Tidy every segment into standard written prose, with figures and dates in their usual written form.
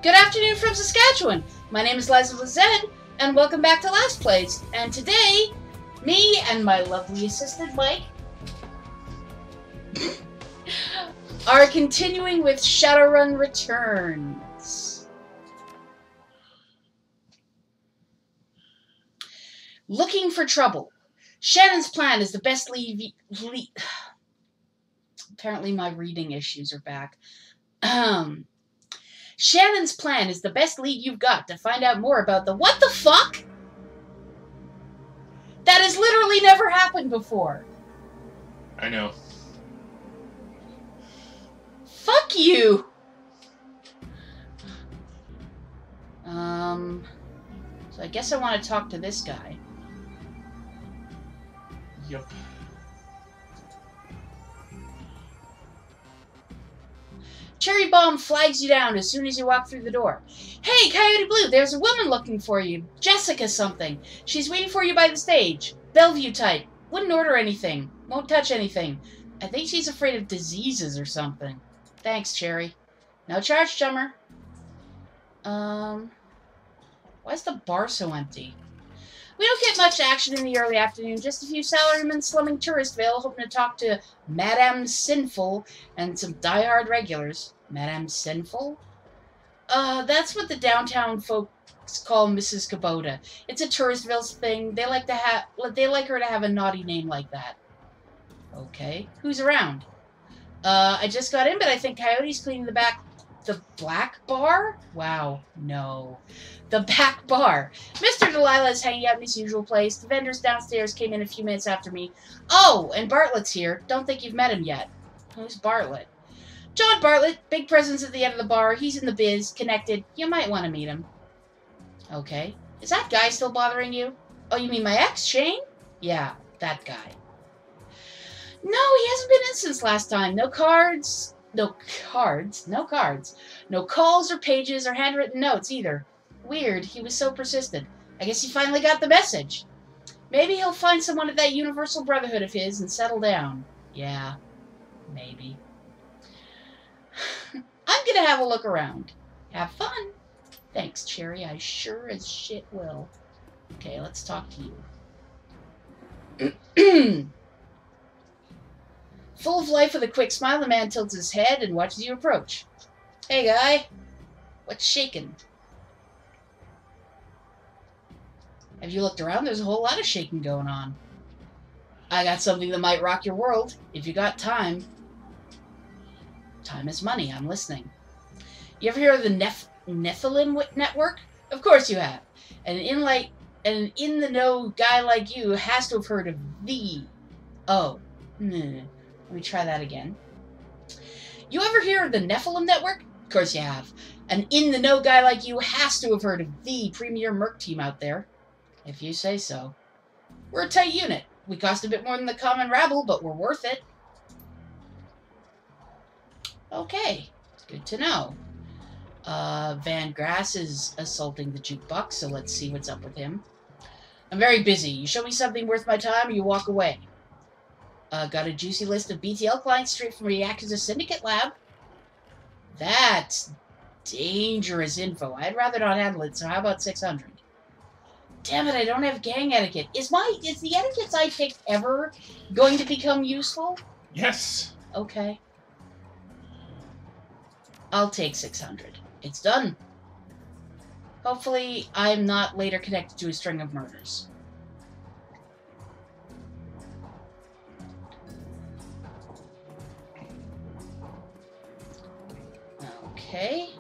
Good afternoon from Saskatchewan. My name is LizaWithaZed, and welcome back to LastPlays. And today, me and my lovely assistant Mike are continuing with Shadowrun Returns. Looking for trouble. Shannon's plan is the best lead. Apparently my reading issues are back. Shannon's plan is the best lead you've got to find out more about the what the fuck? That has literally never happened before. I know. Fuck you! So I guess I want to talk to this guy. Yup. Cherry Bomb flags you down as soon as you walk through the door. Hey, Coyote Blue, there's a woman looking for you. Jessica something. She's waiting for you by the stage. Bellevue type. Wouldn't order anything. Won't touch anything. I think she's afraid of diseases or something. Thanks, Cherry. No charge, chummer. Why is the bar so empty? We don't get much action in the early afternoon, just a few salarymen slumming Touristville, hoping to talk to Madame Sinful and some die-hard regulars. Madame Sinful? That's what the downtown folks call Mrs. Kubota. It's a Touristville thing. They like her to have a naughty name like that. Okay. Who's around? I just got in, but I think Coyote's cleaning the black bar? Wow, no. The back bar. Mr. Delilah is hanging out in his usual place. The vendors downstairs came in a few minutes after me. Oh, and Bartlett's here. Don't think you've met him yet. Who's Bartlett? John Bartlett. Big presence at the end of the bar. He's in the biz. Connected. You might want to meet him. Okay. Is that guy still bothering you? Oh, you mean my ex, Shane? Yeah, that guy. No, he hasn't been in since last time. No cards. No cards. No cards. No calls or pages or handwritten notes either. Weird. He was so persistent. I guess he finally got the message. Maybe he'll find someone at that Universal Brotherhood of his and settle down. Yeah. Maybe. I'm gonna have a look around. Have fun. Thanks, Cherry. I sure as shit will. Okay, let's talk to you. Full of life with a quick smile, the man tilts his head and watches you approach. Hey, guy. What's shaking? Have you looked around? There's a whole lot of shaking going on. I got something that might rock your world, if you got time. Time is money. I'm listening. You ever hear of the Nephilim Network? Of course you have. And an in-the-know guy like you has to have heard of the... Oh. Let me try that again. You ever hear of the Nephilim Network? Of course you have. An in-the-know guy like you has to have heard of the premier merc team out there. If you say so. We're a tight unit. We cost a bit more than the common rabble, but we're worth it. Okay. Good to know. Van Grass is assaulting the jukebox, so let's see what's up with him. I'm very busy. You show me something worth my time, or you walk away. Got a juicy list of BTL clients straight from the Yakuza Syndicate Lab. That's dangerous info. I'd rather not handle it, so how about 600? Damn it, I don't have gang etiquette. Is the etiquettes I picked ever going to become useful? Yes. Okay. I'll take 600. It's done. Hopefully, I'm not later connected to a string of murders. Okay.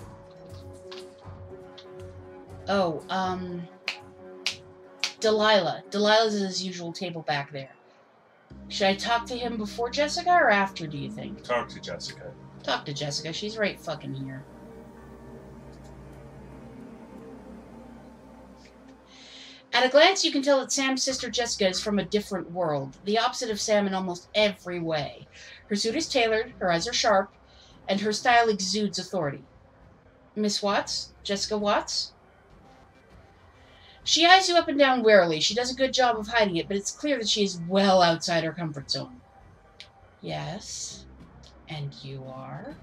Oh, Delilah. Delilah's at his usual table back there. Should I talk to him before Jessica or after, do you think? Talk to Jessica. Talk to Jessica. She's right fucking here. At a glance, you can tell that Sam's sister Jessica is from a different world. The opposite of Sam in almost every way. Her suit is tailored, her eyes are sharp, and her style exudes authority. Miss Watts? Jessica Watts? She eyes you up and down warily. She does a good job of hiding it, but it's clear that she is well outside her comfort zone. Yes. And you are?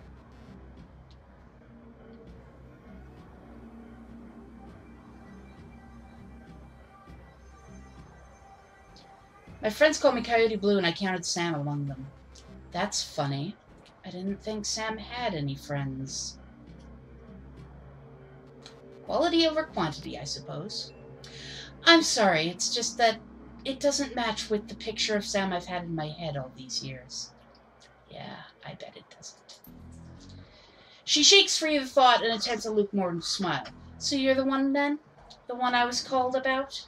My friends call me Coyote Blue, and I counted Sam among them. That's funny. I didn't think Sam had any friends. Quality over quantity, I suppose. I'm sorry, it's just that it doesn't match with the picture of Sam I've had in my head all these years. Yeah, I bet it doesn't. She shakes free of the thought and attempts a lukewarm smile. So you're the one, then? The one I was called about?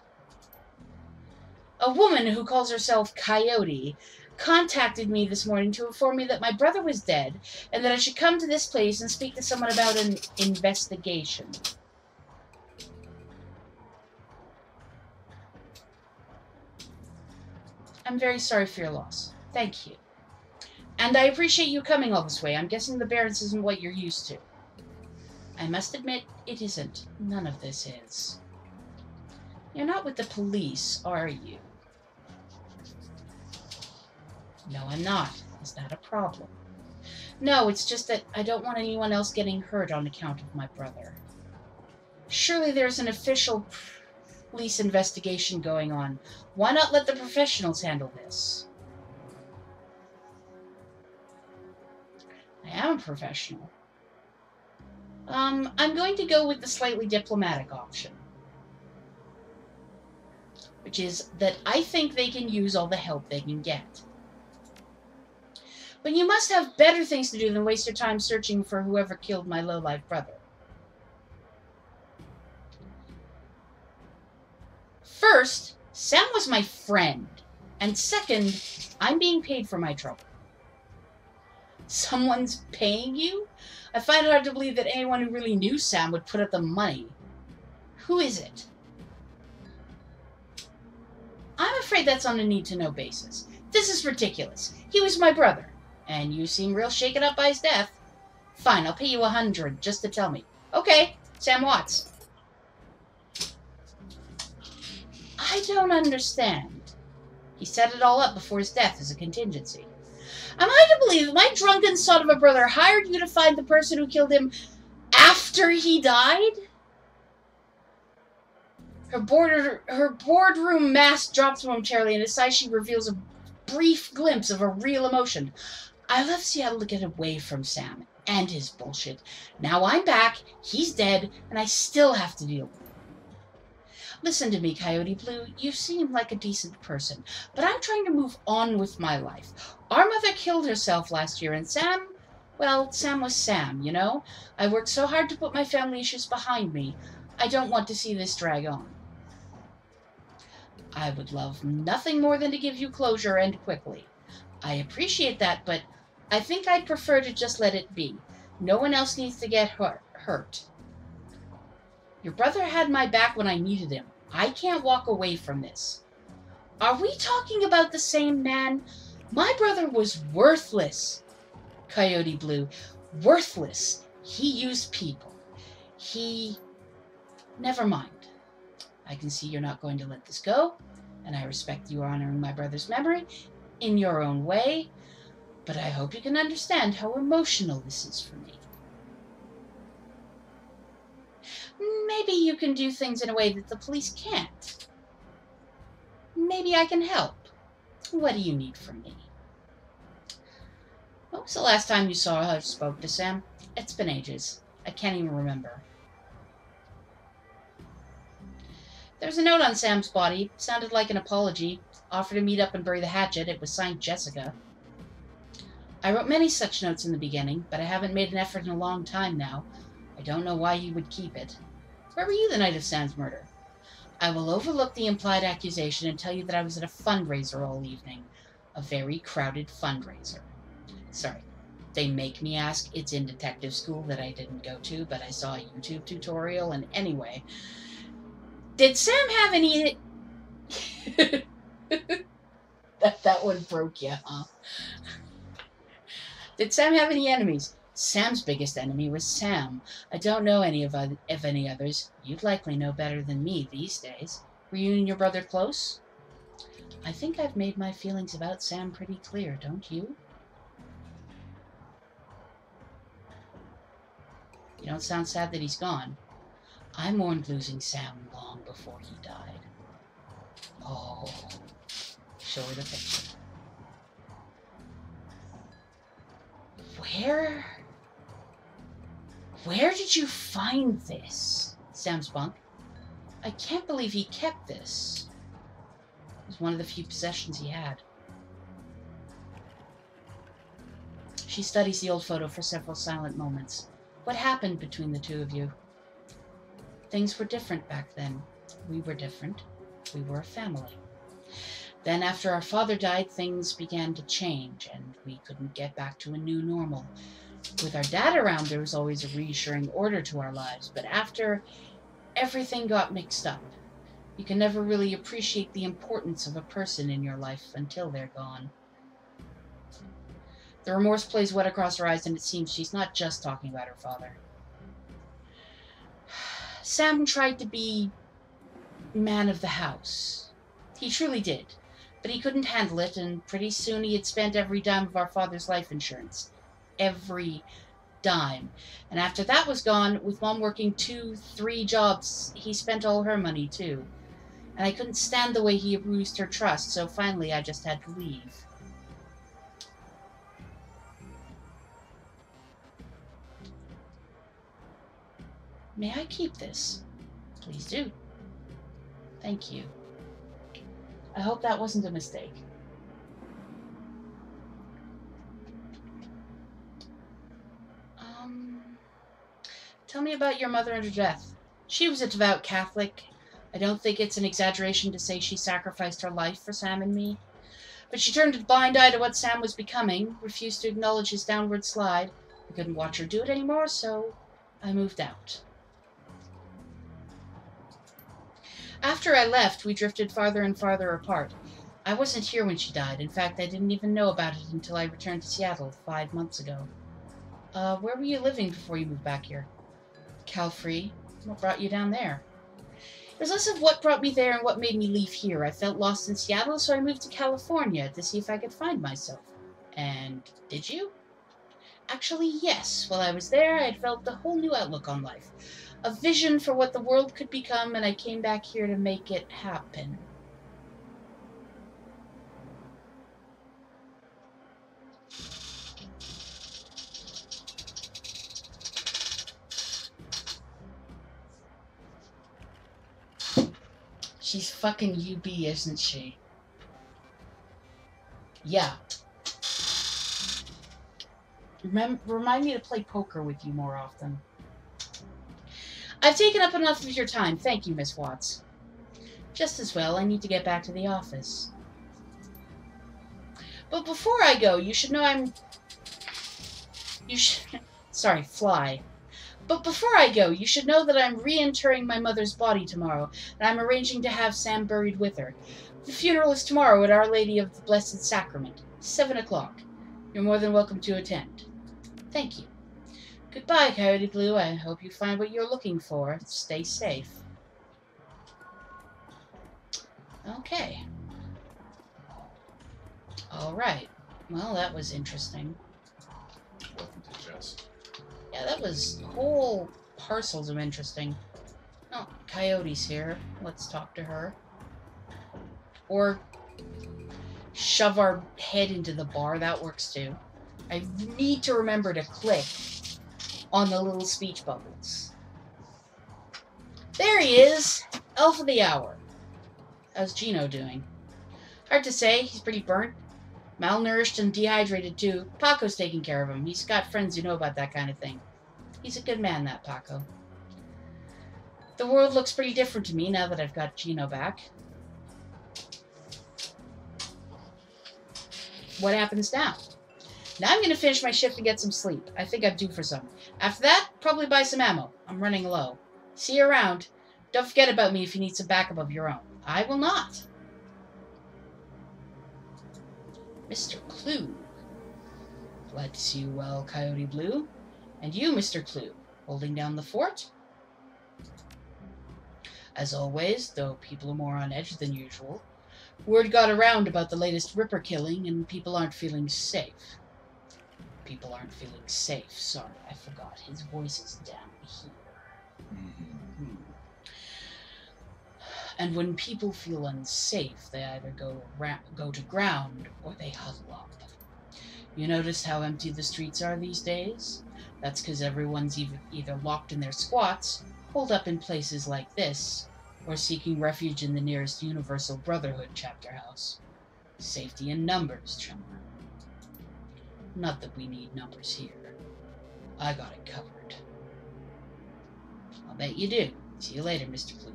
A woman who calls herself Coyote contacted me this morning to inform me that my brother was dead and that I should come to this place and speak to someone about an investigation. I'm very sorry for your loss. Thank you. And I appreciate you coming all this way. I'm guessing the Barrens isn't what you're used to. I must admit, it isn't. None of this is. You're not with the police, are you? No, I'm not. Is that a problem? No, it's just that I don't want anyone else getting hurt on account of my brother. Surely there's an official police investigation going on. Why not let the professionals handle this? I am a professional. I'm going to go with the slightly diplomatic option. Which is that I think they can use all the help they can get. But you must have better things to do than waste your time searching for whoever killed my low-life brother. First, Sam was my friend. And second, I'm being paid for my trouble. Someone's paying you? I find it hard to believe that anyone who really knew Sam would put up the money. Who is it? I'm afraid that's on a need-to-know basis. This is ridiculous. He was my brother. And you seem real shaken up by his death. Fine, I'll pay you 100 just to tell me. Okay, Sam Watts. I don't understand. He set it all up before his death as a contingency. Am I to believe that my drunken son of a brother hired you to find the person who killed him after he died? Her boardroom mask drops momentarily, and inside she reveals a brief glimpse of a real emotion. I left Seattle to get away from Sam and his bullshit. Now I'm back, he's dead, and I still have to deal with it. Listen to me, Coyote Blue. You seem like a decent person, but I'm trying to move on with my life. Our mother killed herself last year, and Sam, well, Sam was Sam, you know? I worked so hard to put my family issues behind me. I don't want to see this drag on. I would love nothing more than to give you closure, and quickly. I appreciate that, but I think I'd prefer to just let it be. No one else needs to get hurt. Your brother had my back when I needed him. I can't walk away from this. Are we talking about the same man? My brother was worthless. Coyote Blue. Worthless. He used people. Never mind. I can see you're not going to let this go, and I respect you honoring my brother's memory in your own way, but I hope you can understand how emotional this is for me. Maybe you can do things in a way that the police can't. Maybe I can help. What do you need from me? When was the last time you saw or spoke to Sam? It's been ages. I can't even remember. There's a note on Sam's body. Sounded like an apology. Offered to meet up and bury the hatchet. It was signed Jessica. I wrote many such notes in the beginning, but I haven't made an effort in a long time now. I don't know why he would keep it. Where were you the night of Sam's murder? I will overlook the implied accusation and tell you that I was at a fundraiser all evening. A very crowded fundraiser. Sorry, they make me ask. It's in detective school that I didn't go to, but I saw a YouTube tutorial, and anyway. Did Sam have any... that one broke you, huh? Did Sam have any enemies? Sam's biggest enemy was Sam. I don't know any of any others. You'd likely know better than me these days. Were you and your brother close? I think I've made my feelings about Sam pretty clear, don't you? You don't sound sad that he's gone. I mourned losing Sam long before he died. Oh, Show her the picture. Where did you find this? Sam spunk. I can't believe he kept this. It was one of the few possessions he had. She studies the old photo for several silent moments. What happened between the two of you? Things were different back then. We were different. We were a family. Then after our father died, things began to change, and we couldn't get back to a new normal. With our dad around, there was always a reassuring order to our lives, but after, everything got mixed up. You can never really appreciate the importance of a person in your life until they're gone. The remorse plays wet across her eyes, and it seems she's not just talking about her father. Sam tried to be man of the house. He truly did. But he couldn't handle it, and pretty soon he had spent every dime of our father's life insurance. Every dime. And after that was gone, with Mom working 2-3 jobs, he spent all her money too. And I couldn't stand the way he abused her trust, so finally I just had to leave. May I keep this? Please do. Thank you. I hope that wasn't a mistake. Tell me about your mother and her death. She was a devout Catholic. I don't think it's an exaggeration to say she sacrificed her life for Sam and me. But she turned a blind eye to what Sam was becoming, refused to acknowledge his downward slide. I couldn't watch her do it anymore, so I moved out. After I left, we drifted farther and farther apart. I wasn't here when she died. In fact, I didn't even know about it until I returned to Seattle 5 months ago. Where were you living before you moved back here? Calfree. What brought you down there? It was less of what brought me there and what made me leave here. I felt lost in Seattle, so I moved to California to see if I could find myself. And did you? Actually, yes. While I was there, I had developed a whole new outlook on life. A vision for what the world could become, and I came back here to make it happen. She's fucking UB, isn't she? Yeah. Remind me to play poker with you more often. I've taken up enough of your time. Thank you, Miss Watts. Just as well, I need to get back to the office. But before I go, you should know Sorry, fly. But before I go, you should know that I'm reinterring my mother's body tomorrow, and I'm arranging to have Sam buried with her. The funeral is tomorrow at Our Lady of the Blessed Sacrament, 7 o'clock. You're more than welcome to attend. Thank you. Goodbye, Coyote Blue. I hope you find what you're looking for. Stay safe. Okay. Alright. Well, that was interesting. Welcome to Jess. Yeah, that was whole parcels of interesting. Oh, Coyote's here. Let's talk to her. Or shove our head into the bar. That works too. I need to remember to click on the little speech bubbles. There he is! Elf of the hour. How's Gino doing? Hard to say. He's pretty burnt. Malnourished and dehydrated, too. Paco's taking care of him. He's got friends who know about that kind of thing. He's a good man, that Paco. The world looks pretty different to me now that I've got Gino back. What happens now? Now I'm going to finish my shift and get some sleep. I think I'm due for some. After that, probably buy some ammo. I'm running low. See you around. Don't forget about me if you need some backup of your own. I will not. Mr. Clue. Glad to see you well, Coyote Blue. And you, Mr. Clue, holding down the fort? As always, though people are more on edge than usual, word got around about the latest Ripper killing, and people aren't feeling safe. People aren't feeling safe. Sorry, I forgot. His voice is down here. And when people feel unsafe, they either go to ground or they huddle up. You notice how empty the streets are these days? That's because everyone's either locked in their squats, holed up in places like this, or seeking refuge in the nearest Universal Brotherhood chapter house. Safety in numbers, chummer. Not that we need numbers here. I got it covered. I'll bet you do. See you later, Mr. Clue.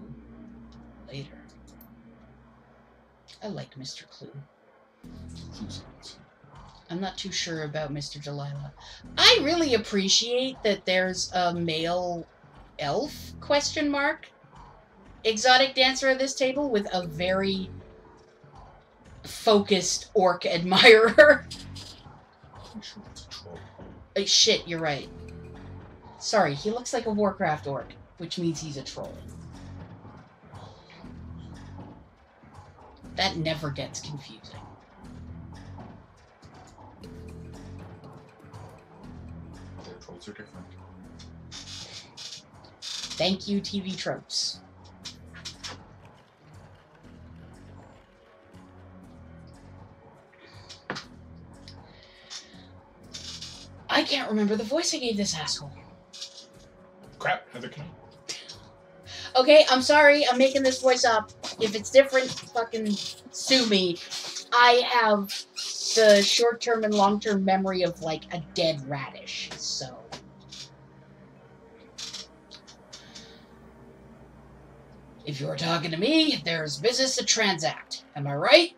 Later. I like Mr. Clue. I'm not too sure about Mr. Delilah. I really appreciate that there's a male elf, ? Exotic dancer at this table with a very focused orc admirer. I'm sure it's a troll. Shit, you're right. Sorry, he looks like a Warcraft orc, which means he's a troll. That never gets confusing. Their trolls are different. Thank you, TV tropes. I can't remember the voice I gave this asshole. Crap, Heather, can I? Okay, I'm sorry, I'm making this voice up. If it's different, fucking sue me. I have the short-term and long-term memory of, like, a dead radish, so... If you're talking to me, there's business to transact. Am I right?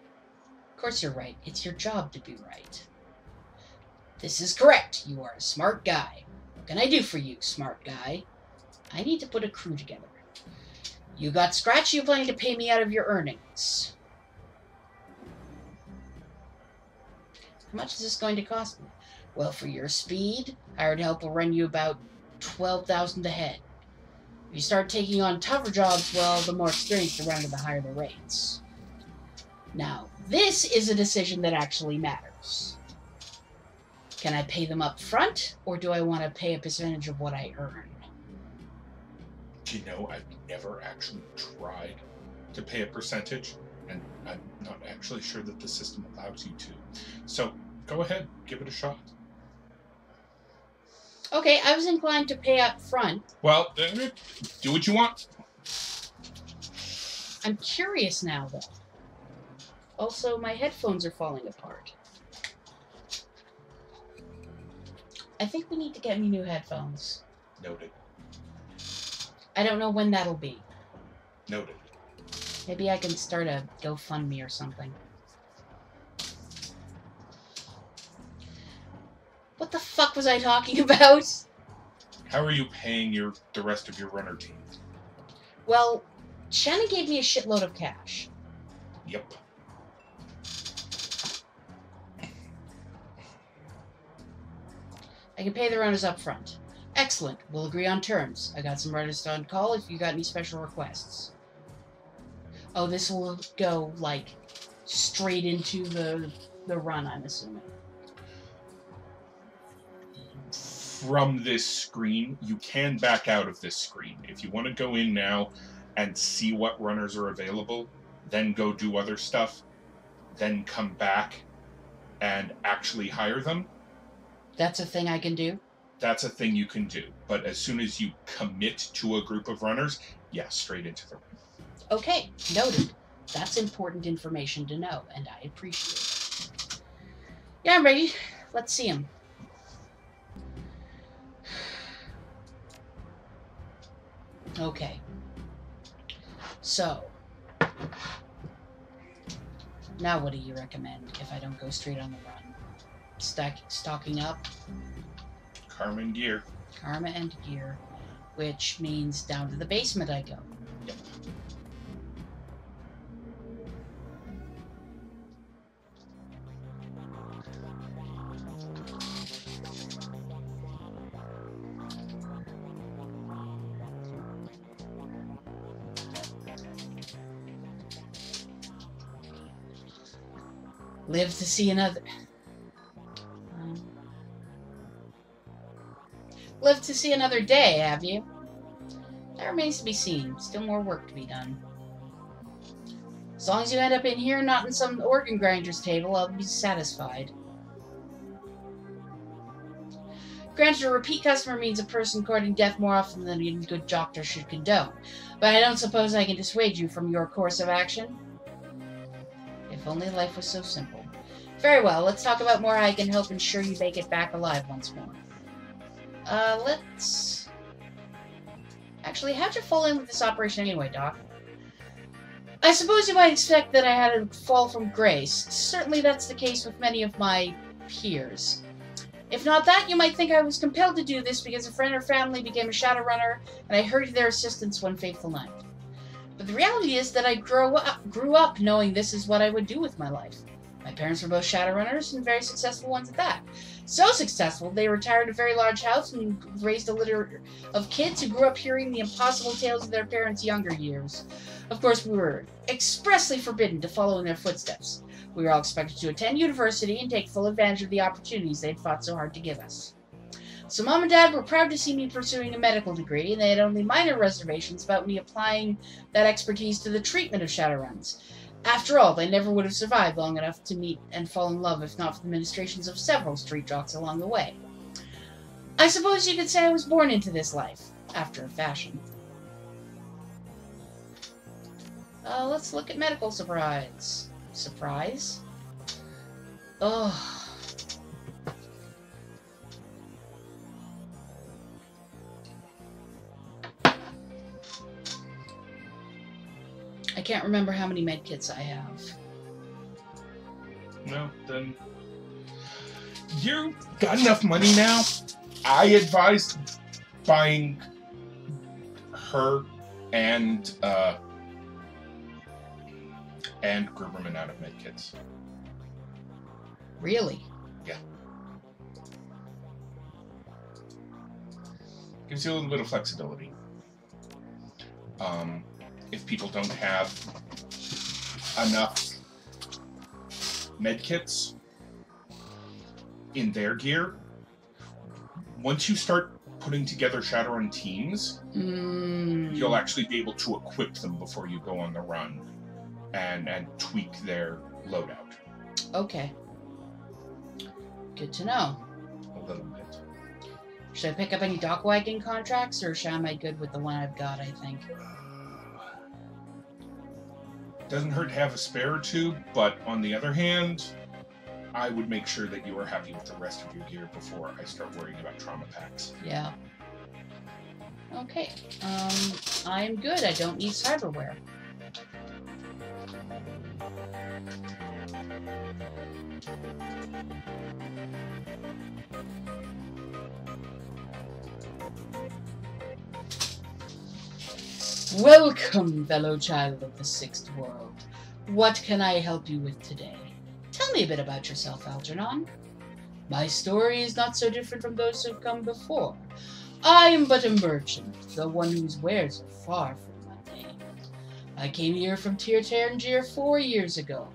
Of course you're right. It's your job to be right. This is correct. You are a smart guy. What can I do for you, smart guy? I need to put a crew together. You got scratch, you planning to pay me out of your earnings. How much is this going to cost me? Well, for your speed, hired help will run you about 12,000 a head. If you start taking on tougher jobs, well, the more experience you run, the higher the rates. Now, this is a decision that actually matters. Can I pay them up front, or do I want to pay a percentage of what I earn? You know, I've never actually tried to pay a percentage, and I'm not actually sure that the system allows you to. So, go ahead, give it a shot. Okay, I was inclined to pay up front. Well, do what you want. I'm curious now, though. Also, my headphones are falling apart. I think we need to get me new headphones. Noted. I don't know when that'll be. Noted. Maybe I can start a GoFundMe or something. What the fuck was I talking about? How are you paying the rest of your runner team? Well, Shannon gave me a shitload of cash. Yep. I can pay the runners up front. Excellent. We'll agree on terms. I got some runners on call if you got any special requests. Oh, this will go, like, straight into the run, I'm assuming. From this screen, you can back out of this screen. If you want to go in now and see what runners are available, then go do other stuff, then come back and actually hire them. That's a thing I can do? That's a thing you can do. But as soon as you commit to a group of runners, yeah, straight into the run. Okay, noted. That's important information to know, and I appreciate it. Yeah, I'm ready. Let's see him. Okay. So, now what do you recommend if I don't go straight on the run? Stocking up? Karma and gear. Karma and gear, which means down to the basement I go. Yep. Live to see another... Live to see another day, have you? That remains to be seen. Still more work to be done. As long as you end up in here, not in some organ grinder's table, I'll be satisfied. Granted, a repeat customer means a person courting death more often than a good doctor should condone, but I don't suppose I can dissuade you from your course of action. If only life was so simple. Very well, let's talk about more how I can help ensure you make it back alive once more. Let's... Actually, how'd you fall in with this operation anyway, Doc? I suppose you might expect that I had a fall from grace. Certainly that's the case with many of my peers. If not that, you might think I was compelled to do this because a friend or family became a Shadowrunner, and I hurried to their assistance one fateful night. But the reality is that I grew up knowing this is what I would do with my life. My parents were both Shadowrunners, and very successful ones at that. So successful, they retired a very large house and raised a litter of kids who grew up hearing the impossible tales of their parents' younger years. Of course, we were expressly forbidden to follow in their footsteps. We were all expected to attend university and take full advantage of the opportunities they'd fought so hard to give us. So Mom and Dad were proud to see me pursuing a medical degree, and they had only minor reservations about me applying that expertise to the treatment of Shadowruns. After all, they never would have survived long enough to meet and fall in love if not for the ministrations of several street jocks along the way. I suppose you could say I was born into this life, after a fashion. Let's look at medical supplies. Surprise? Oh. I can't remember how many medkits I have. No, then you got enough money now. I advise buying her and Gruberman out of medkits. Really? Yeah. Gives you a little bit of flexibility. If people don't have enough medkits in their gear, once you start putting together Shadowrun teams, you'll actually be able to equip them before you go on the run and tweak their loadout. Okay. Good to know. A little bit. Should I pick up any dock wagon contracts, or am I good with the one I've got, I think? Doesn't hurt to have a spare or two, but on the other hand, I would make sure that you are happy with the rest of your gear before I start worrying about trauma packs. Yeah. Okay. I am good. I don't need cyberware. Welcome, fellow child of the Sixth World. What can I help you with today? Tell me a bit about yourself, Algernon. My story is not so different from those who have come before. I am but a merchant, though one whose wares are far from mundane. I came here from Tangier 4 years ago,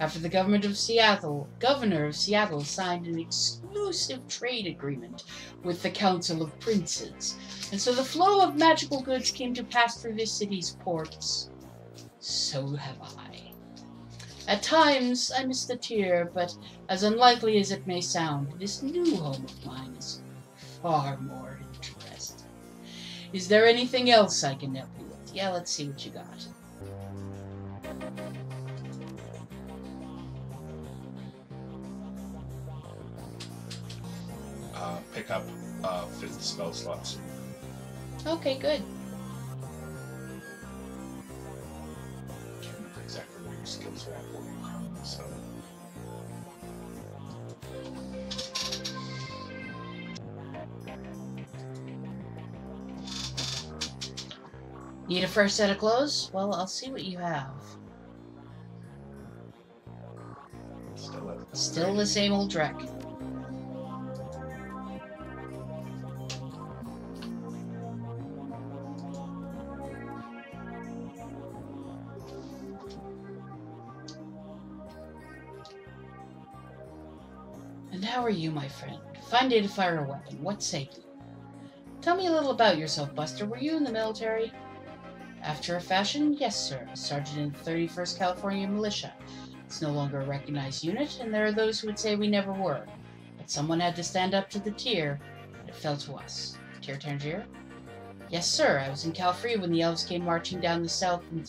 after the governor of Seattle signed an exclusive trade agreement with the Council of Princes, and so the flow of magical goods came to pass through this city's ports. So have I. At times, I miss the tear, but as unlikely as it may sound, this new home of mine is far more interesting. Is there anything else I can help you with? Yeah, let's see what you got. Pick up 5th spell slots. Okay, good. I can't remember exactly where your skills are at for you, so. Need a fresh set of clothes? Well, I'll see what you have. Still the same old Drek. And how are you, my friend? Fine day to fire a weapon. What say you? Tell me a little about yourself, Buster. Were you in the military? After a fashion, yes, sir. A sergeant in the 31st California Militia. It's no longer a recognized unit, and there are those who would say we never were. But someone had to stand up to the tier, and it fell to us. Tier Tangier? Yes, sir. I was in Calfree when the elves came marching down the south in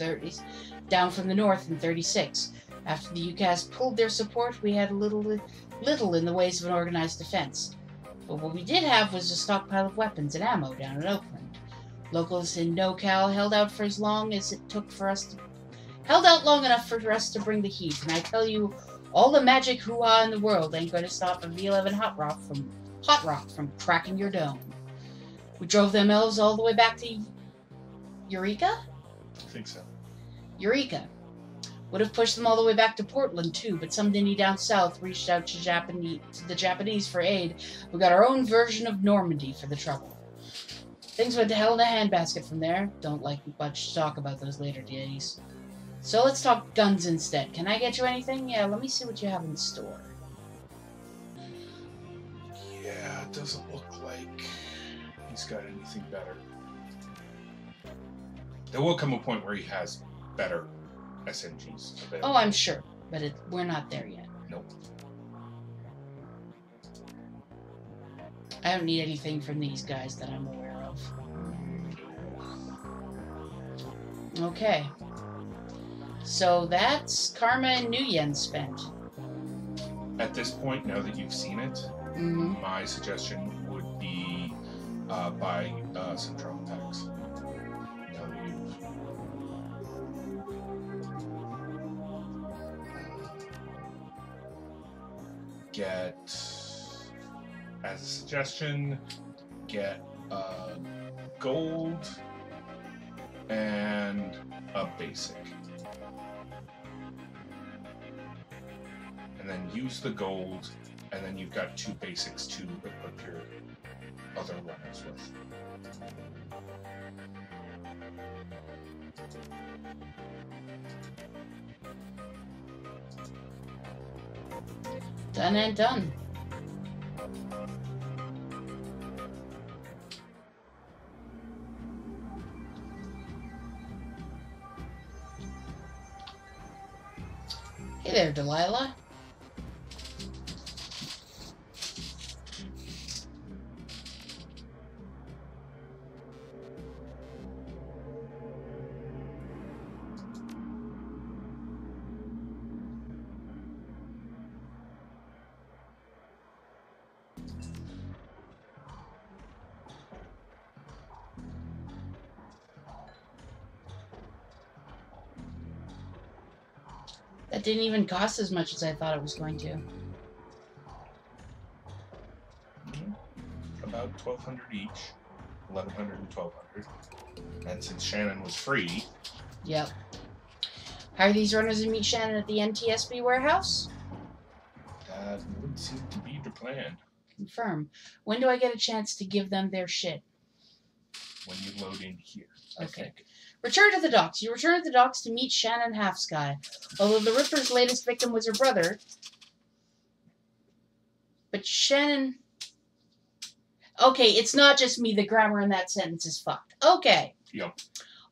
down from the north in 36. After the UCAS pulled their support, we had little in the ways of an organized defense. But what we did have was a stockpile of weapons and ammo down in Oakland. Locals in NoCal held out for as long as it took for us to... held out long enough for us to bring the heat, and I tell you, all the magic hoo-ha in the world ain't going to stop a V11 Hot Rock from cracking your dome. We drove them elves all the way back to Eureka? I think so. Eureka. Would have pushed them all the way back to Portland, too, but some ninny down south reached out to the Japanese for aid. We got our own version of Normandy for the trouble. Things went to hell in a handbasket from there. Don't like much to talk about those later days. So let's talk guns instead. Can I get you anything? Yeah, let me see what you have in store. Yeah, it doesn't look like he's got anything better. There will come a point where he has better SMGs available. Oh, I'm sure, but we're not there yet. Nope. I don't need anything from these guys that I'm aware of. Okay. So that's Karma and Nguyen spent. At this point, now that you've seen it, my suggestion would be buy some travel packs. Now that you've... Get, as a suggestion, get gold and a basic. And then use the gold, and then you've got 2 basics to equip your other runners with. Done and done. Hey there, Delilah. That didn't even cost as much as I thought it was going to. About 1,200 each. 1,100 and 1,200. And since Shannon was free... Yep. Hire these runners and meet Shannon at the NTSB warehouse? That would seem to be the plan. Confirm. When do I get a chance to give them their shit? When you load in here, I think. Return to the docks. You return to the docks to meet Shannon Halfsky. Although the Ripper's latest victim was her brother. But Shannon... Okay, it's not just me. The grammar in that sentence is fucked. Okay. Yep.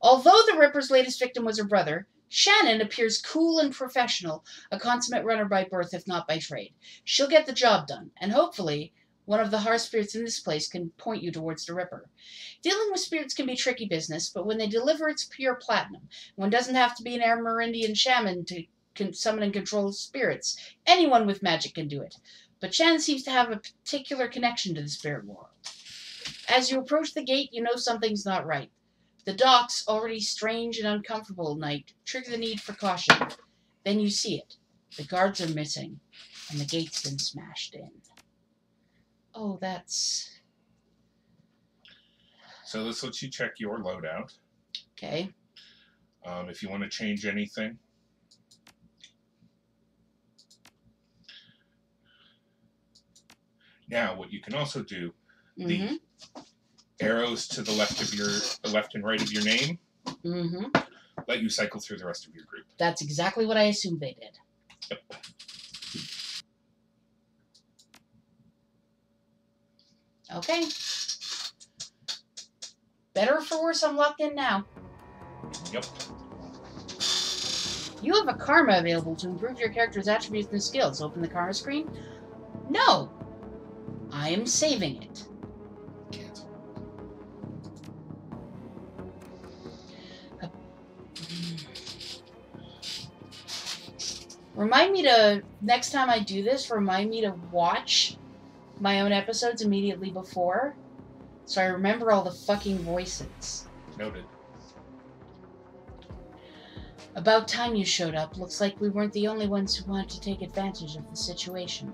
Although the Ripper's latest victim was her brother, Shannon appears cool and professional, a consummate runner by birth if not by trade. She'll get the job done, and hopefully one of the hearth spirits in this place can point you towards the Ripper. Dealing with spirits can be tricky business, but when they deliver, it's pure platinum. One doesn't have to be an Amerindian shaman to summon and control spirits. Anyone with magic can do it. But Shannon seems to have a particular connection to the spirit world. As you approach the gate, you know something's not right. The docks, already strange and uncomfortable at night, trigger the need for caution. Then you see it. The guards are missing, and the gate's been smashed in. Oh, that's... So this lets you check your loadout. Okay. If you want to change anything. Now, what you can also do, the arrows to the left and right of your name, let you cycle through the rest of your group. That's exactly what I assumed they did. Yep. Okay. Better or for worse, I'm locked in now. Yep. You have a karma available to improve your character's attributes and skills. Open the karma screen. No! I am saving it. Cancel. Remind me to, next time I do this, remind me to watch my own episodes immediately before, so I remember all the fucking voices. Noted. About time you showed up. Looks like we weren't the only ones who wanted to take advantage of the situation.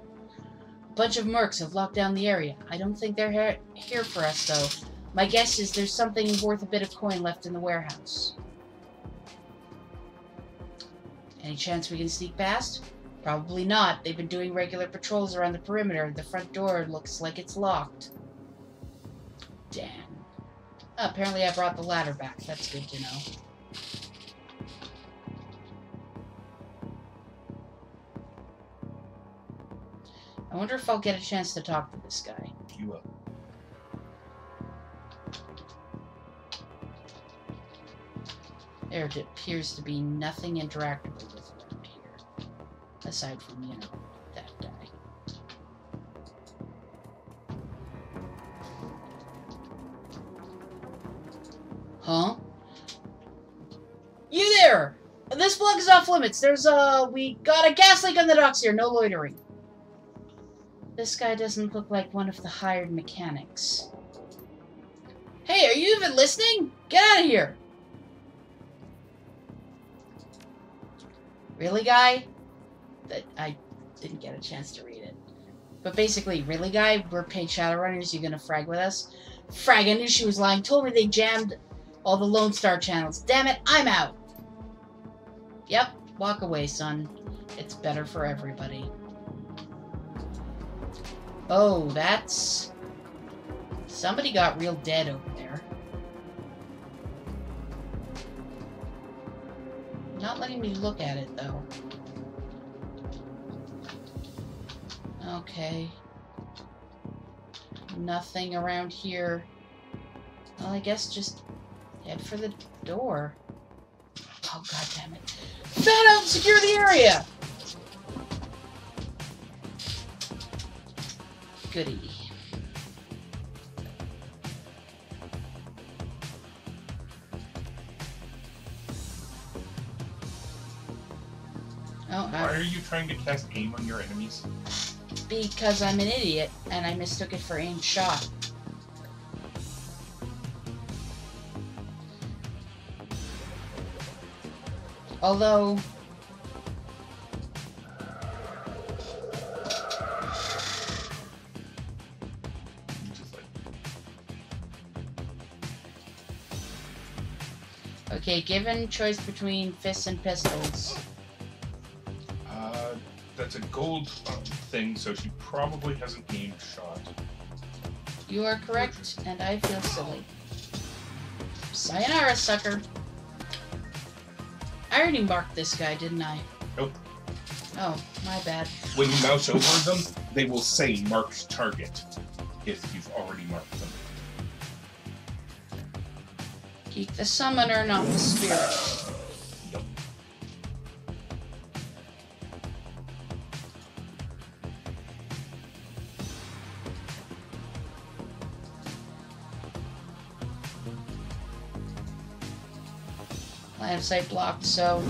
A bunch of mercs have locked down the area. I don't think they're here for us, though. My guess is there's something worth a bit of coin left in the warehouse. Any chance we can sneak past? Probably not. They've been doing regular patrols around the perimeter. The front door looks like it's locked. Damn. Oh, apparently I brought the ladder back. That's good to know. I wonder if I'll get a chance to talk to this guy. You will. There appears to be nothing interactable with around here. Aside from, you know, that guy. Huh? You there! This block is off limits. We got a gas leak on the docks here. No loitering. This guy doesn't look like one of the hired mechanics. Hey, are you even listening? Get out of here! Really, guy? That I didn't get a chance to read it. But basically, really, guy? We're paid Shadowrunners. You gonna frag with us? Frag, I knew she was lying. Told me they jammed all the Lone Star channels. Damn it, I'm out! Yep, walk away, son. It's better for everybody. Oh, that's... Somebody got real dead over there. Not letting me look at it, though. Okay. Nothing around here. Well, I guess just head for the door. Oh, god damn it. Fan out and secure the area! Goody. Oh, Why are you trying to cast aim on your enemies? Because I'm an idiot, and I mistook it for aim shot. Although... Okay, given choice between fists and pistols. That's a gold thing, so she probably has an aimed shot. You are correct, and I feel silly. Sayonara, sucker. I already marked this guy, didn't I? Nope. Oh, my bad. When you mouse over them, they will say marked target if you've already marked them. Keep the summoner, not the spirit. Yep. Line of sight blocked, so...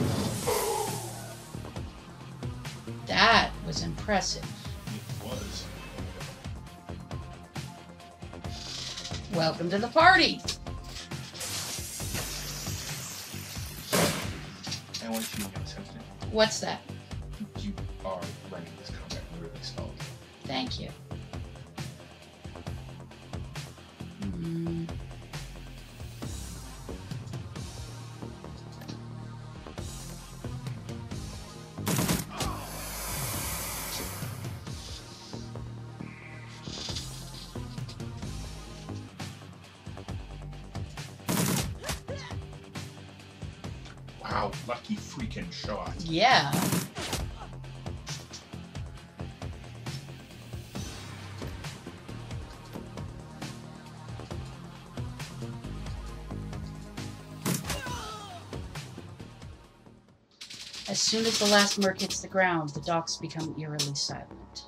That was impressive. It was. Welcome to the party! I want you to attempt it. What's that? You are running this combat really slowly. Thank you. Wow, lucky freaking shot. Yeah. As soon as the last merc hits the ground, the docks become eerily silent.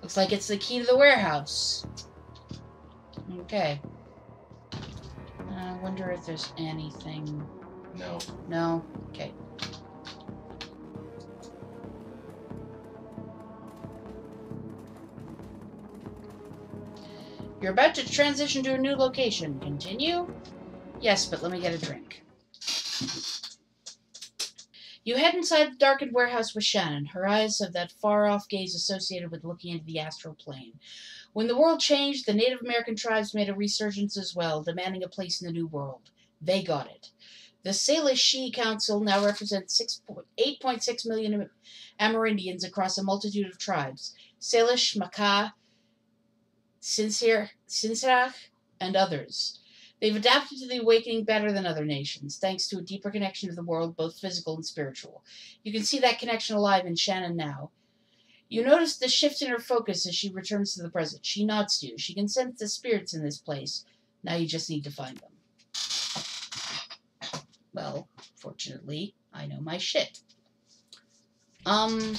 Looks like it's the key to the warehouse. Okay. I wonder if there's anything... No. No? Okay. You're about to transition to a new location. Continue? Yes, but let me get a drink. You head inside the darkened warehouse with Shannon. Her eyes have that far-off gaze associated with looking into the astral plane. When the world changed, the Native American tribes made a resurgence as well, demanding a place in the new world. They got it. The Salish She Council now represents 8.6 million Amerindians across a multitude of tribes. Salish, McCall, Sinsirach, and others. They've adapted to the awakening better than other nations, thanks to a deeper connection to the world, both physical and spiritual. You can see that connection alive in Shannon now. You notice the shift in her focus as she returns to the present. She nods to you. She can sense the spirits in this place. Now you just need to find them. Well, fortunately, I know my shit. Okay.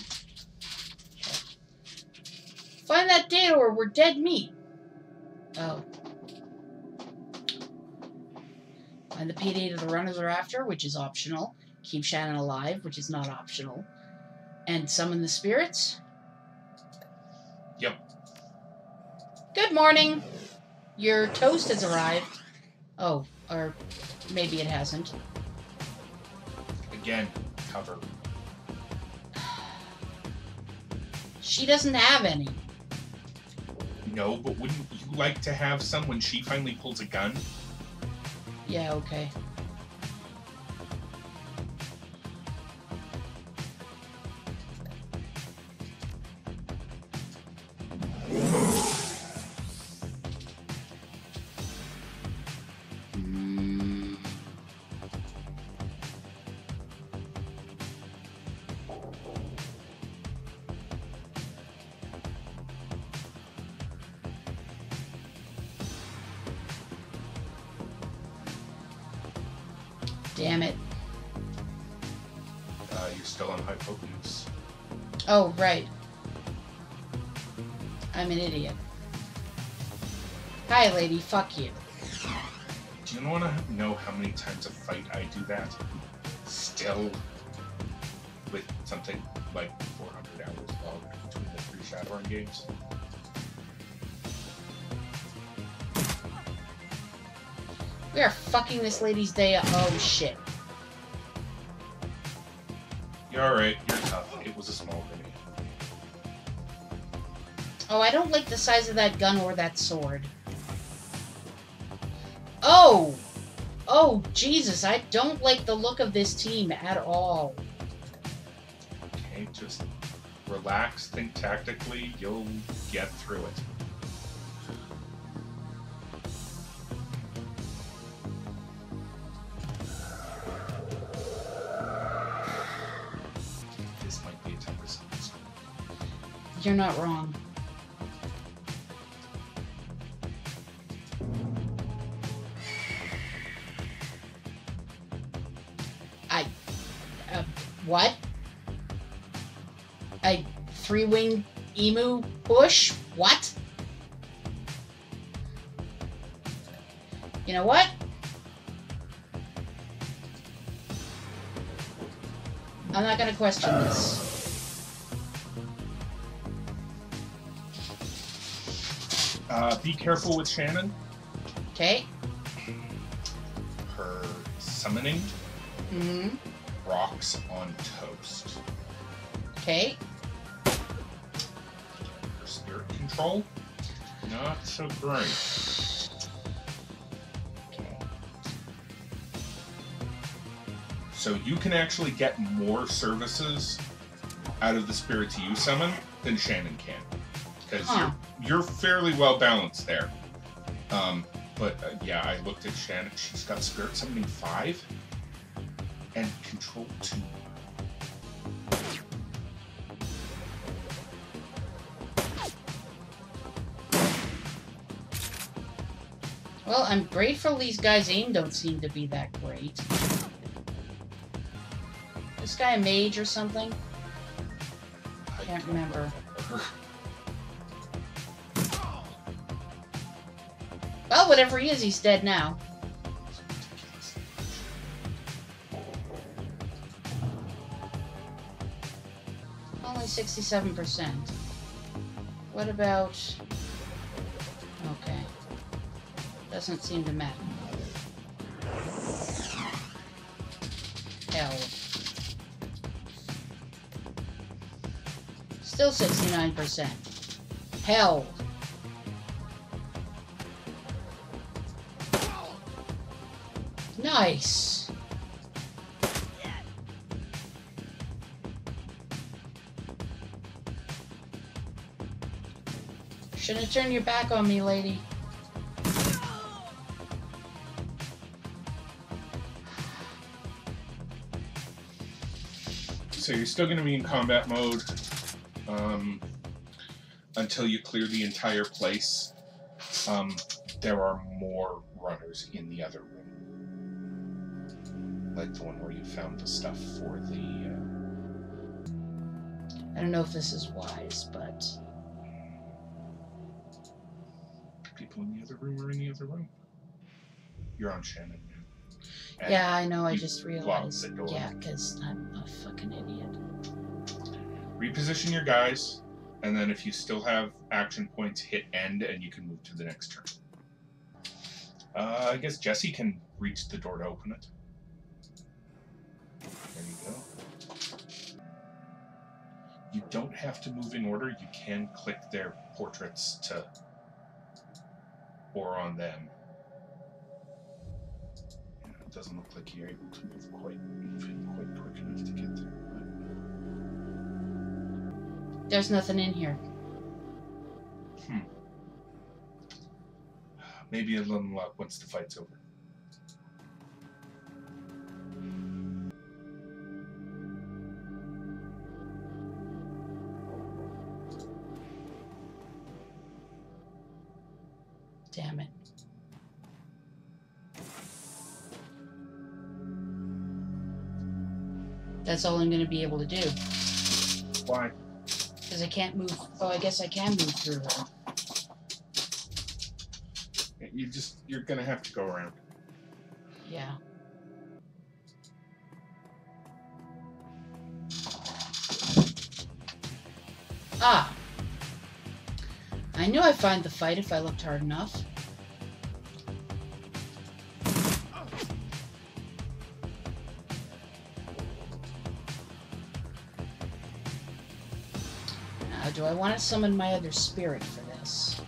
Find that data or we're dead meat. Oh. Find the payday the runners are after, which is optional. Keep Shannon alive, which is not optional. And summon the spirits? Yep. Good morning. Your toast has arrived. Oh, or maybe it hasn't. Again, cover. She doesn't have any. No, but wouldn't you like to have some when she finally pulls a gun? Yeah, okay. Damn it. You're still on high potence. Oh, right. I'm an idiot. Hi, lady. Fuck you. Do you want to know how many times a fight I do that? Still. With something like 400 hours logged between the 3 Shadowrun games. We are fucking this lady's day up. Oh, shit. You're alright. You're tough. It was a small grenade. Oh, I don't like the size of that gun or that sword. Oh! Oh, Jesus. I don't like the look of this team at all. Okay, just relax, think tactically. You'll get through it. This might be a 10% mistake. You're not wrong. What? A 3-winged emu bush? What? You know what? I'm not gonna question this. Be careful with Shannon. Okay. Her summoning Mm-hmm. rocks on toast. Okay. Her spirit control, not so great. Okay. So you can actually get more services out of the spirits you summon than Shannon can. Because you're fairly well balanced there. Yeah, I looked at Shannon. She's got spirit summoning 5 and control 2. Well, I'm grateful these guys' aim don't seem to be that great. This guy a mage or something? I can't remember. Well, whatever he is, he's dead now. Only 67%. What about... Okay. Doesn't seem to matter. Hell. Still 69%. Hell. Nice. Shouldn't have turned your back on me, lady. So you're still going to be in combat mode until you clear the entire place. There are more runners in the other room. Like the one where you found the stuff for the... I don't know if this is wise, but... People in the other room are in the other room. You're on Shannon now. And yeah, I know, I just realized. The door. Yeah, because I'm a fucking idiot. Reposition your guys, and then if you still have action points, hit end, and you can move to the next turn. I guess Jesse can reach the door to open it. There you go. You don't have to move in order. You can click their portraits to... or on them. Yeah, it doesn't look like you're able to move quite quick enough to get there. But... There's nothing in here. Maybe a little luck once the fight's over. Damn it. That's all I'm going to be able to do. Why? Because I can't move. Oh, I guess I can move through her. You're going to have to go around. Yeah. Ah. I knew I'd find the fight if I looked hard enough. Now, do I want to summon my other spirit for this?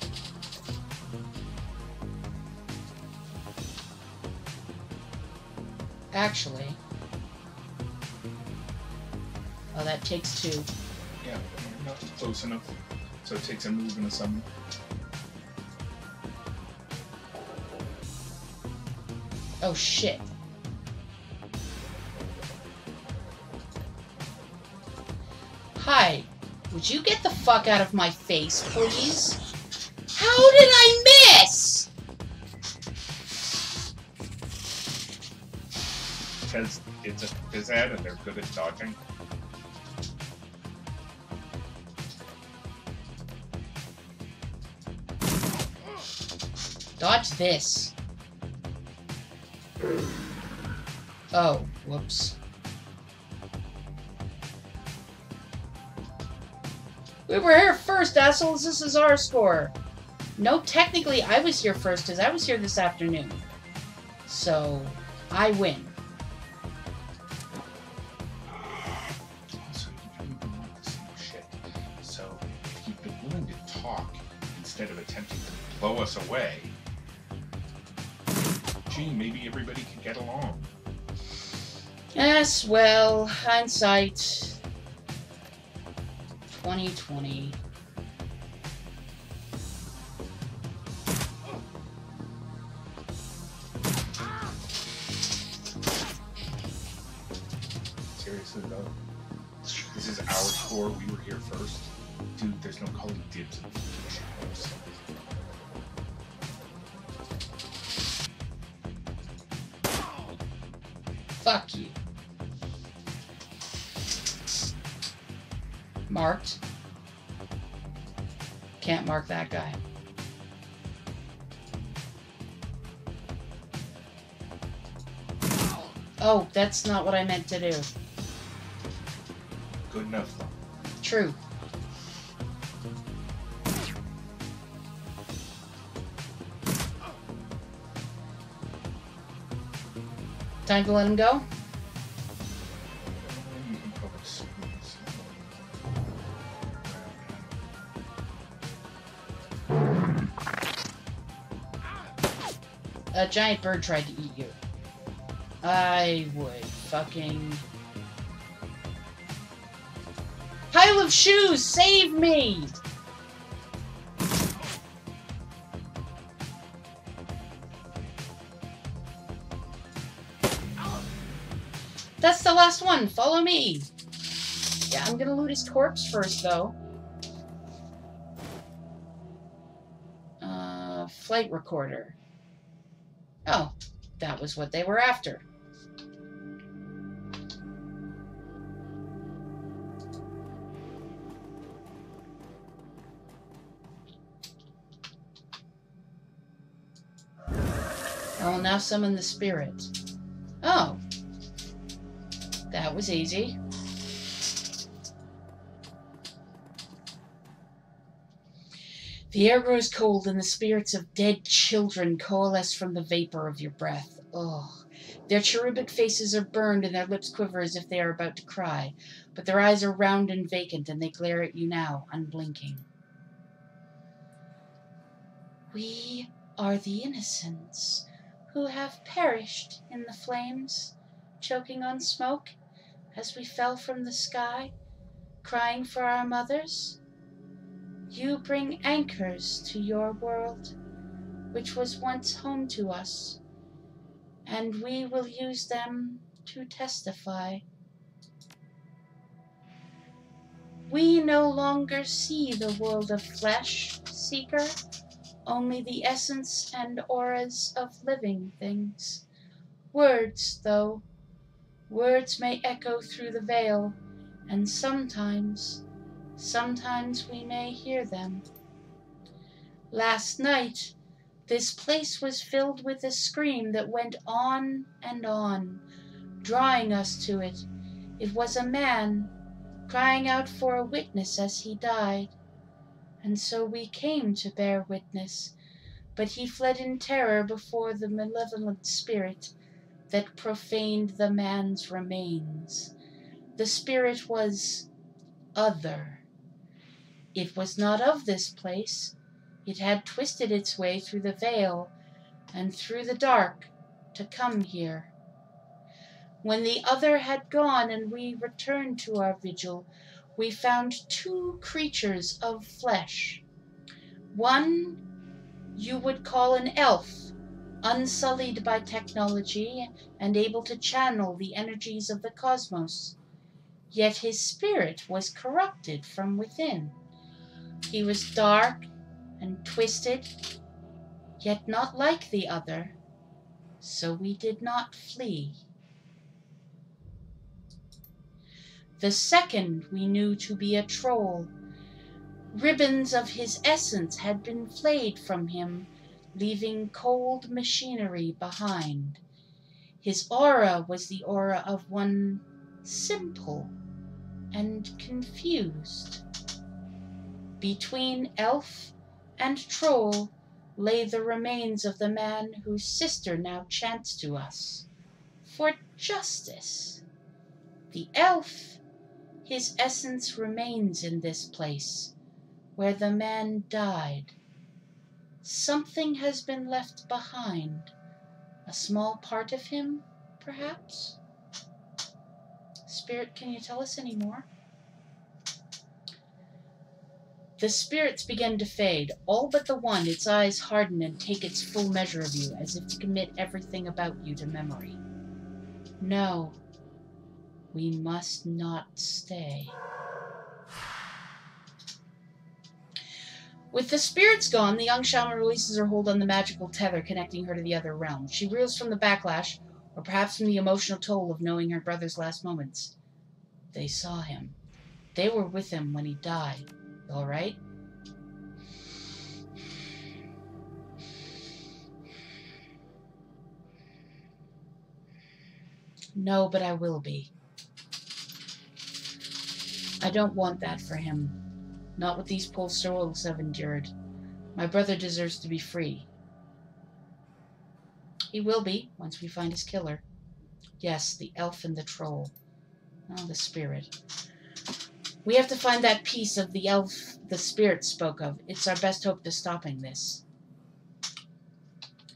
Actually... Oh, that takes 2. Yeah, not close enough. So it takes a move and a summon. Oh, shit. Hi. Would you get the fuck out of my face, please? How did I miss? Because it's a phys-ed and they're good at dodging. Dodge this. Oh, whoops. We were here first, assholes. This is our score. No, technically, I was here first, because I was here this afternoon. So, I win. Also, you don't even want the same shit. So, if you've been willing to talk instead of attempting to blow us away, gee, maybe everybody can get along. Yes, well, hindsight. 2020. Seriously though, this is our score. We were here first. Dude, there's no calling dibs in the shadows. Fuck you. Marked. Can't mark that guy. Oh, that's not what I meant to do. Good enough, though. True. Time to let him go? A giant bird tried to eat you. I would fucking... Pile of shoes! Save me! That's the last one. Follow me. Yeah, I'm gonna loot his corpse first, though. Flight recorder. Oh, that was what they were after. I will now summon the spirit. Oh. That was easy. The air grows cold and the spirits of dead children coalesce from the vapor of your breath. Oh. Their cherubic faces are burned and their lips quiver as if they are about to cry, but their eyes are round and vacant and they glare at you now, unblinking. We are the innocents who have perished in the flames, choking on smoke as we fell from the sky, crying for our mothers. You bring anchors to your world, which was once home to us, and we will use them to testify. We no longer see the world of flesh, Seeker, only the essence and auras of living things. Words, though. Words may echo through the veil, and sometimes we may hear them. Last night, this place was filled with a scream that went on and on, drawing us to it. It was a man crying out for a witness as he died, and so we came to bear witness, but he fled in terror before the malevolent spirit that profaned the man's remains. The spirit was other. It was not of this place. It had twisted its way through the veil and through the dark to come here. When the other had gone and we returned to our vigil, we found two creatures of flesh. One you would call an elf, unsullied by technology and able to channel the energies of the cosmos. Yet his spirit was corrupted from within. He was dark and twisted, yet not like the other, so we did not flee. The second we knew to be a troll. Ribbons of his essence had been flayed from him, leaving cold machinery behind. His aura was the aura of one simple and confused. Between elf and troll lay the remains of the man whose sister now chants to us for justice. The elf, his essence remains in this place where the man died. Something has been left behind. A small part of him, perhaps? Spirit, can you tell us any more? The spirits began to fade, all but the one. Its eyes harden and take its full measure of you, as if to commit everything about you to memory. No, we must not stay. With the spirits gone, the young shaman releases her hold on the magical tether connecting her to the other realm. She reels from the backlash, Or perhaps from the emotional toll of knowing her brother's last moments. They saw him. They were with him when he died. All right? No, but I will be. I don't want that for him. Not what these poor souls have endured. My brother deserves to be free. He will be, once we find his killer. Yes, the elf and the troll. Oh, the spirit. We have to find that piece of the elf the spirit spoke of. It's our best hope to stopping this.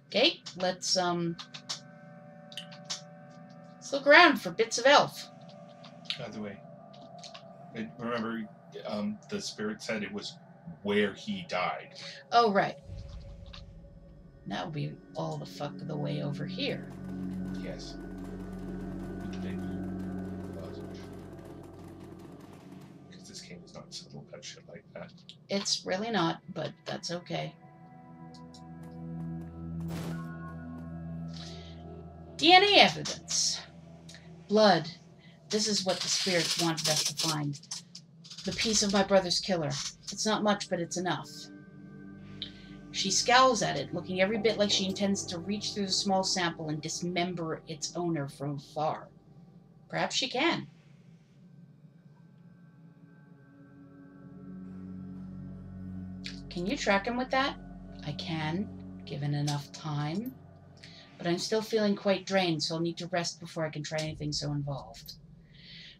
Okay, let's look around for bits of elf. By the way, remember, the spirit said it was where he died. Oh, right. That would be all the fuck of the way over here. Yes. Because this game is not subtle about shit like that. It's really not, but that's okay. DNA evidence. Blood. This is what the spirits wanted us to find. The piece of my brother's killer. It's not much, but it's enough. She scowls at it, looking every bit like she intends to reach through the small sample and dismember its owner from afar. Perhaps she can. Can you track him with that? I can, given enough time. But I'm still feeling quite drained, so I'll need to rest before I can try anything so involved.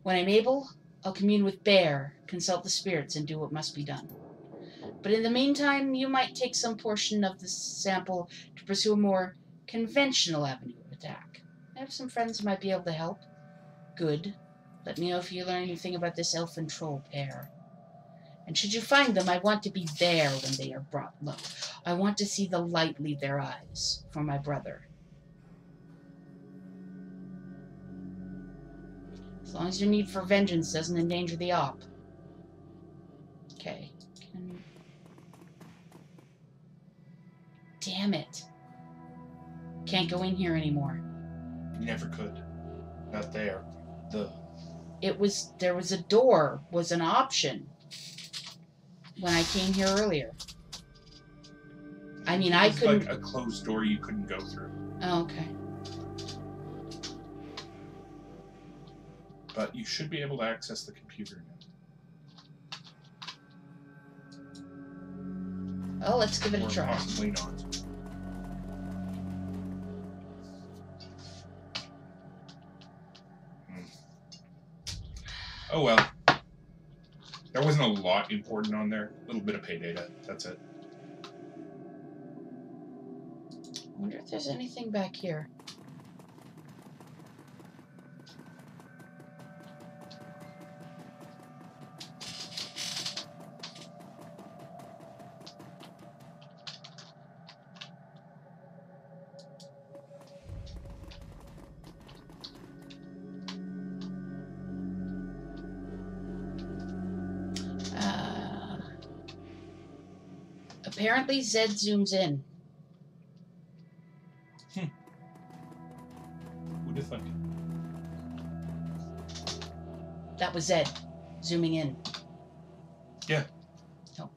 When I'm able, I'll commune with Bear, consult the spirits, and do what must be done. But in the meantime, you might take some portion of the sample to pursue a more conventional avenue of attack. I have some friends who might be able to help. Good. Let me know if you learn anything about this elf and troll pair. And should you find them, I want to be there when they are brought low. I want to see the light leave their eyes for my brother. As long as your need for vengeance doesn't endanger the op. Okay. Damn it. Can't go in here anymore. You never could. Not there. There was a door, was an option. When I came here earlier. I mean, I couldn't... like a closed door you couldn't go through. Oh, okay. But you should be able to access the computer now. Oh, let's give it a Or try. possibly not. Oh well. There wasn't a lot important on there. A little bit of pay data. That's it. I wonder if there's anything back here. Apparently, Zed zooms in. Who'd have thought? That was Zed zooming in. Yeah. Oh.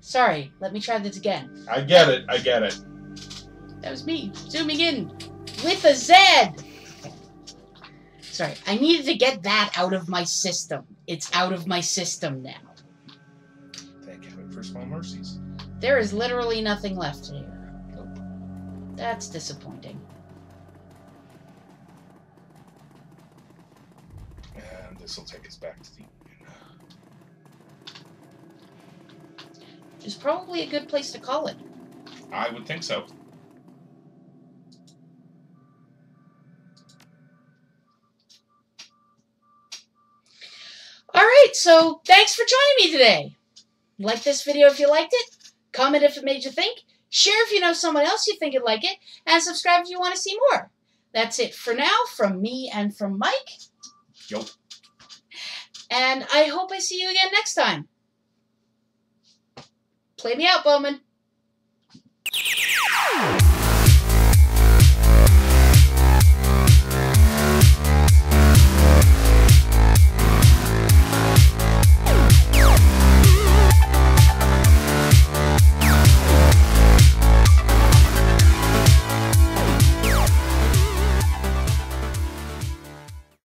Sorry, let me try this again. I get it. I get it. That was me zooming in with a Zed. Sorry, I needed to get that out of my system. It's out of my system now. Thank heaven for small mercies. There is literally nothing left here. Nope. That's disappointing. And this will take us back to the Union. Which is probably a good place to call it. I would think so. Alright, so thanks for joining me today. Like this video if you liked it, comment if it made you think, share if you know someone else you think would like it, and subscribe if you want to see more. That's it for now from me and from Mike. Yo. And I hope I see you again next time. Play me out, Bowman.